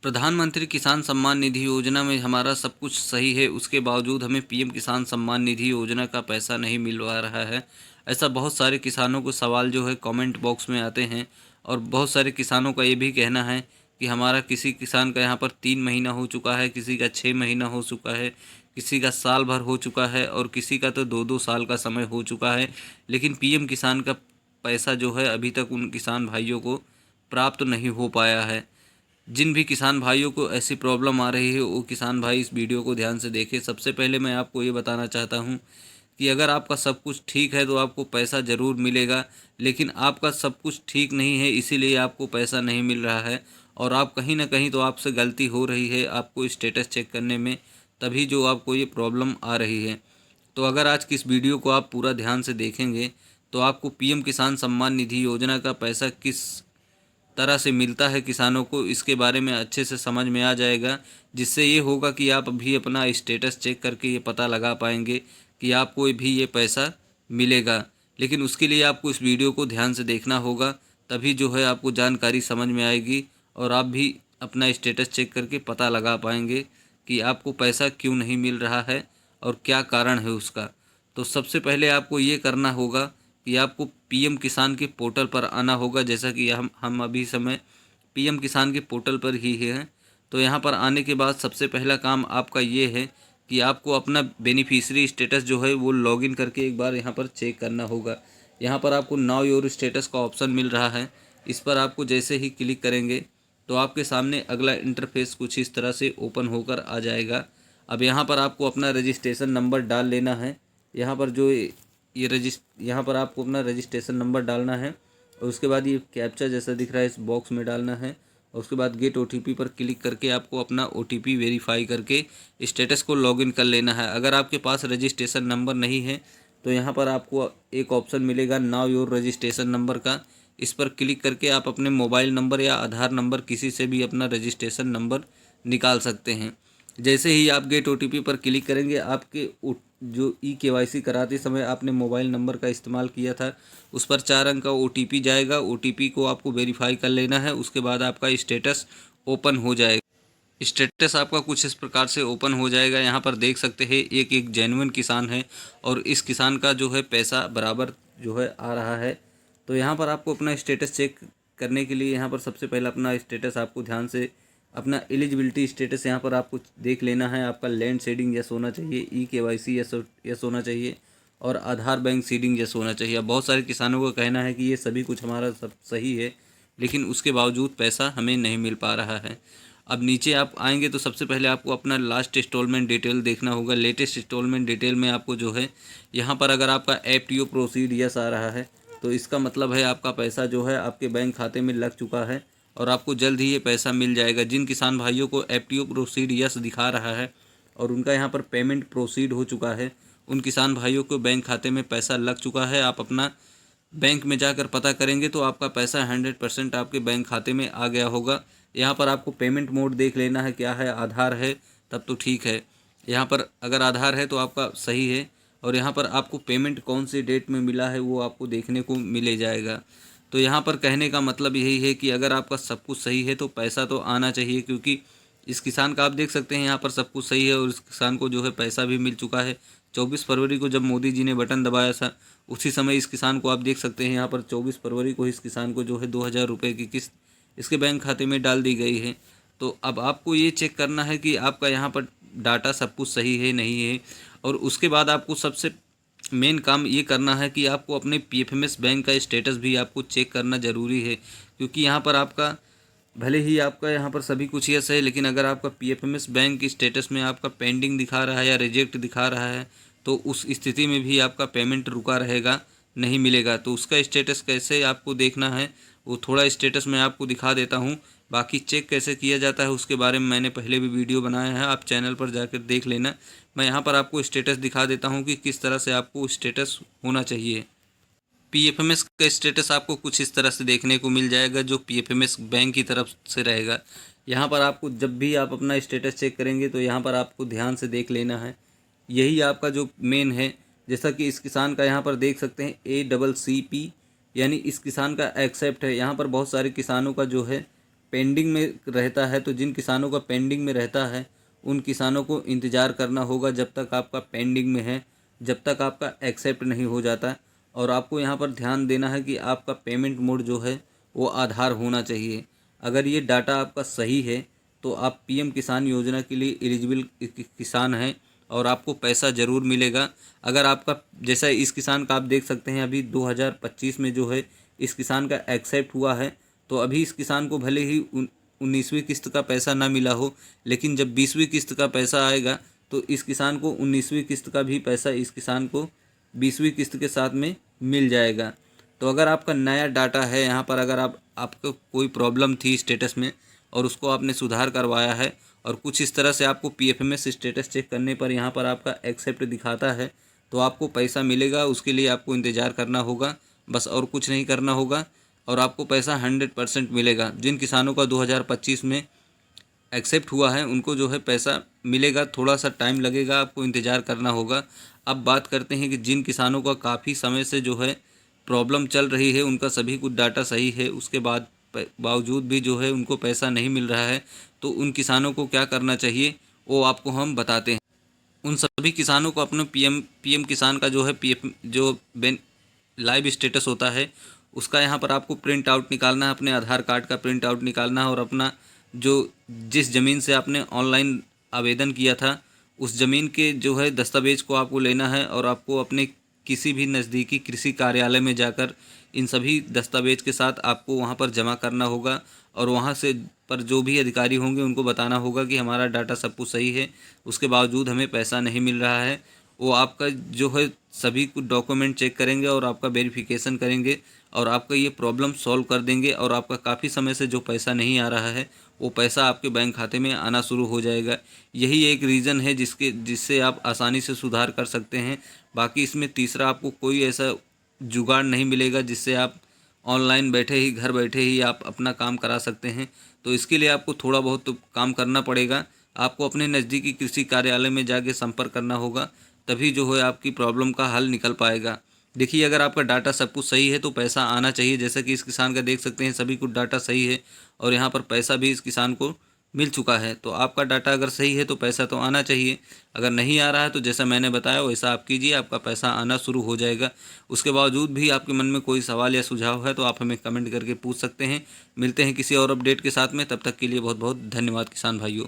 प्रधानमंत्री किसान सम्मान निधि योजना में हमारा सब कुछ सही है, उसके बावजूद हमें पीएम किसान सम्मान निधि योजना का पैसा नहीं मिल पा रहा है। ऐसा बहुत सारे किसानों को सवाल जो है कमेंट बॉक्स में आते हैं और बहुत सारे किसानों का ये भी कहना है कि हमारा किसी किसान का यहाँ पर 3 महीना हो चुका है, किसी का 6 महीना हो चुका है, किसी का साल भर हो चुका है और किसी का तो 2-2 साल का समय हो चुका है, लेकिन पीएम किसान का पैसा जो है अभी तक उन किसान भाइयों को प्राप्त नहीं हो पाया है। जिन भी किसान भाइयों को ऐसी प्रॉब्लम आ रही है वो किसान भाई इस वीडियो को ध्यान से देखें। सबसे पहले मैं आपको ये बताना चाहता हूँ कि अगर आपका सब कुछ ठीक है तो आपको पैसा ज़रूर मिलेगा, लेकिन आपका सब कुछ ठीक नहीं है इसीलिए आपको पैसा नहीं मिल रहा है और आप कहीं ना कहीं तो आपसे गलती हो रही है आपको स्टेटस चेक करने में, तभी जो आपको ये प्रॉब्लम आ रही है। तो अगर आज की इस वीडियो को आप पूरा ध्यान से देखेंगे तो आपको पीएम किसान सम्मान निधि योजना का पैसा किस तरह से मिलता है किसानों को, इसके बारे में अच्छे से समझ में आ जाएगा, जिससे ये होगा कि आप भी अपना स्टेटस चेक करके ये पता लगा पाएंगे कि आपको भी ये पैसा मिलेगा। लेकिन उसके लिए आपको इस वीडियो को ध्यान से देखना होगा, तभी जो है आपको जानकारी समझ में आएगी और आप भी अपना स्टेटस चेक करके पता लगा पाएंगे कि आपको पैसा क्यों नहीं मिल रहा है और क्या कारण है उसका। तो सबसे पहले आपको ये करना होगा कि आपको पीएम किसान के पोर्टल पर आना होगा। जैसा कि हम अभी समय पीएम किसान के पोर्टल पर ही हैं। तो यहाँ पर आने के बाद सबसे पहला काम आपका ये है कि आपको अपना बेनिफिशियरी स्टेटस जो है वो लॉगिन करके एक बार यहाँ पर चेक करना होगा। यहाँ पर आपको नाउ योर स्टेटस का ऑप्शन मिल रहा है, इस पर आपको जैसे ही क्लिक करेंगे तो आपके सामने अगला इंटरफेस कुछ इस तरह से ओपन होकर आ जाएगा। अब यहाँ पर आपको अपना रजिस्ट्रेशन नंबर डाल लेना है। यहाँ पर जो यहाँ पर आपको अपना रजिस्ट्रेशन नंबर डालना है और उसके बाद ये कैप्चा जैसा दिख रहा है इस बॉक्स में डालना है और उसके बाद गेट ओटीपी पर क्लिक करके आपको अपना ओटीपी वेरीफाई करके स्टेटस को लॉगिन कर लेना है। अगर आपके पास रजिस्ट्रेशन नंबर नहीं है तो यहाँ पर आपको एक ऑप्शन मिलेगा नाउ योर रजिस्ट्रेशन नंबर का, इस पर क्लिक करके आप अपने मोबाइल नंबर या आधार नंबर किसी से भी अपना रजिस्ट्रेशन नंबर निकाल सकते हैं। जैसे ही आप गेट ओटीपी पर क्लिक करेंगे आपके जो KYC कराते समय आपने मोबाइल नंबर का इस्तेमाल किया था उस पर 4 अंक का ओटीपी जाएगा। ओटीपी को आपको वेरीफाई कर लेना है, उसके बाद आपका स्टेटस ओपन हो जाएगा। स्टेटस आपका कुछ इस प्रकार से ओपन हो जाएगा। यहाँ पर देख सकते हैं एक एक जेन्युइन किसान है और इस किसान का जो है पैसा बराबर जो है आ रहा है। तो यहाँ पर आपको अपना स्टेटस चेक करने के लिए यहाँ पर सबसे पहले अपना स्टेटस आपको ध्यान से अपना एलिजिबिलिटी स्टेटस यहाँ पर आपको देख लेना है। आपका लैंड सीडिंग यस होना चाहिए, KYC यस होना चाहिए और आधार बैंक सीडिंग यस होना चाहिए। अब बहुत सारे किसानों का कहना है कि ये सभी कुछ हमारा सब सही है, लेकिन उसके बावजूद पैसा हमें नहीं मिल पा रहा है। अब नीचे आप आएंगे तो सबसे पहले आपको अपना लास्ट इंस्टॉलमेंट डिटेल देखना होगा। लेटेस्ट इंस्टॉलमेंट डिटेल में आपको जो है यहाँ पर अगर आपका FTO प्रोसीड यस आ रहा है तो इसका मतलब है आपका पैसा जो है आपके बैंक खाते में लग चुका है और आपको जल्द ही ये पैसा मिल जाएगा। जिन किसान भाइयों को FTO प्रोसीड यस दिखा रहा है और उनका यहाँ पर पेमेंट प्रोसीड हो चुका है, उन किसान भाइयों को बैंक खाते में पैसा लग चुका है। आप अपना बैंक में जाकर पता करेंगे तो आपका पैसा 100% आपके बैंक खाते में आ गया होगा। यहाँ पर आपको पेमेंट मोड देख लेना है, क्या है, आधार है तब तो ठीक है। यहाँ पर अगर आधार है तो आपका सही है और यहाँ पर आपको पेमेंट कौन सी डेट में मिला है वो आपको देखने को मिले जाएगा। तो यहाँ पर कहने का मतलब यही है कि अगर आपका सब कुछ सही है तो पैसा तो आना चाहिए, क्योंकि इस किसान का आप देख सकते हैं यहाँ पर सब कुछ सही है और इस किसान को जो है पैसा भी मिल चुका है। 24 फरवरी को जब मोदी जी ने बटन दबाया था उसी समय इस किसान को आप देख सकते हैं यहाँ पर 24 फरवरी को इस किसान को जो है 2000 रुपये की किस्त इसके बैंक खाते में डाल दी गई है। तो अब आपको ये चेक करना है कि आपका यहाँ पर डाटा सब कुछ सही है नहीं है, और उसके बाद आपको सबसे मेन काम ये करना है कि आपको अपने PFMS बैंक का स्टेटस भी आपको चेक करना ज़रूरी है। क्योंकि यहाँ पर आपका भले ही आपका यहाँ पर सभी कुछ यस है, लेकिन अगर आपका PFMS बैंक स्टेटस में आपका पेंडिंग दिखा रहा है या रिजेक्ट दिखा रहा है तो उस स्थिति में भी आपका पेमेंट रुका रहेगा, नहीं मिलेगा। तो उसका स्टेटस कैसे आपको देखना है वो थोड़ा स्टेटस मैं आपको दिखा देता हूँ। बाकी चेक कैसे किया जाता है उसके बारे में मैंने पहले भी वीडियो बनाया है, आप चैनल पर जाकर देख लेना। मैं यहाँ पर आपको स्टेटस दिखा देता हूँ कि किस तरह से आपको स्टेटस होना चाहिए। PFMS का स्टेटस आपको कुछ इस तरह से देखने को मिल जाएगा जो PFMS बैंक की तरफ से रहेगा। यहाँ पर आपको जब भी आप अपना स्टेटस चेक करेंगे तो यहाँ पर आपको ध्यान से देख लेना है, यही आपका जो मेन है। जैसा कि इस किसान का यहाँ पर देख सकते हैं ACCP यानी इस किसान का एक्सेप्ट है। यहाँ पर बहुत सारे किसानों का जो है पेंडिंग में रहता है, तो जिन किसानों का पेंडिंग में रहता है उन किसानों को इंतज़ार करना होगा जब तक आपका पेंडिंग में है, जब तक आपका एक्सेप्ट नहीं हो जाता। और आपको यहाँ पर ध्यान देना है कि आपका पेमेंट मोड जो है वो आधार होना चाहिए। अगर ये डाटा आपका सही है तो आप पीएम किसान योजना के लिए एलिजिबल किसान हैं और आपको पैसा ज़रूर मिलेगा। अगर आपका जैसा इस किसान का आप देख सकते हैं अभी 2025 में जो है इस किसान का एक्सेप्ट हुआ है, तो अभी इस किसान को भले ही 19वीं किस्त का पैसा ना मिला हो, लेकिन जब 20वीं किस्त का पैसा आएगा तो इस किसान को 19वीं किस्त का भी पैसा इस किसान को 20वीं किस्त के साथ में मिल जाएगा। तो अगर आपका नया डाटा है यहाँ पर, अगर आपको कोई प्रॉब्लम थी स्टेटस में और उसको आपने सुधार करवाया है और कुछ इस तरह से आपको पीएफएमएस स्टेटस चेक करने पर यहाँ पर आपका एक्सेप्ट दिखाता है, तो आपको पैसा मिलेगा। उसके लिए आपको इंतज़ार करना होगा, बस और कुछ नहीं करना होगा और आपको पैसा 100% मिलेगा। जिन किसानों का 2025 में एक्सेप्ट हुआ है उनको जो है पैसा मिलेगा, थोड़ा सा टाइम लगेगा, आपको इंतज़ार करना होगा। अब बात करते हैं कि जिन किसानों का काफ़ी समय से जो है प्रॉब्लम चल रही है, उनका सभी कुछ डाटा सही है, उसके बावजूद भी जो है उनको पैसा नहीं मिल रहा है, तो उन किसानों को क्या करना चाहिए वो आपको हम बताते हैं। उन सभी किसानों को अपने पीएम किसान का जो है पीएफ जो लाइव स्टेटस होता है उसका यहाँ पर आपको प्रिंट आउट निकालना है, अपने आधार कार्ड का प्रिंट आउट निकालना है और अपना जो जिस ज़मीन से आपने ऑनलाइन आवेदन किया था उस ज़मीन के जो है दस्तावेज़ को आपको लेना है और आपको अपने किसी भी नज़दीकी कृषि कार्यालय में जाकर इन सभी दस्तावेज़ के साथ आपको वहाँ पर जमा करना होगा और वहाँ से पर जो भी अधिकारी होंगे उनको बताना होगा कि हमारा डाटा सब कुछ सही है, उसके बावजूद हमें पैसा नहीं मिल रहा है। वो आपका जो है सभी कुछ डॉक्यूमेंट चेक करेंगे और आपका वेरिफिकेशन करेंगे और आपका ये प्रॉब्लम सॉल्व कर देंगे और आपका काफ़ी समय से जो पैसा नहीं आ रहा है वो पैसा आपके बैंक खाते में आना शुरू हो जाएगा। यही एक रीज़न है जिससे आप आसानी से सुधार कर सकते हैं। बाकी इसमें तीसरा आपको कोई ऐसा जुगाड़ नहीं मिलेगा जिससे आप ऑनलाइन बैठे ही घर बैठे ही आप अपना काम करा सकते हैं। तो इसके लिए आपको थोड़ा बहुत तो काम करना पड़ेगा। आपको अपने नज़दीकी कृषि कार्यालय में जाके संपर्क करना होगा, तभी जो है आपकी प्रॉब्लम का हल निकल पाएगा। देखिए अगर आपका डाटा सब कुछ सही है तो पैसा आना चाहिए। जैसा कि इस किसान का देख सकते हैं सभी कुछ डाटा सही है और यहाँ पर पैसा भी इस किसान को मिल चुका है। तो आपका डाटा अगर सही है तो पैसा तो आना चाहिए। अगर नहीं आ रहा है तो जैसा मैंने बताया वैसा आप कीजिए, आपका पैसा आना शुरू हो जाएगा। उसके बावजूद भी आपके मन में कोई सवाल या सुझाव है तो आप हमें कमेंट करके पूछ सकते हैं। मिलते हैं किसी और अपडेट के साथ में, तब तक के लिए बहुत बहुत धन्यवाद किसान भाइयों।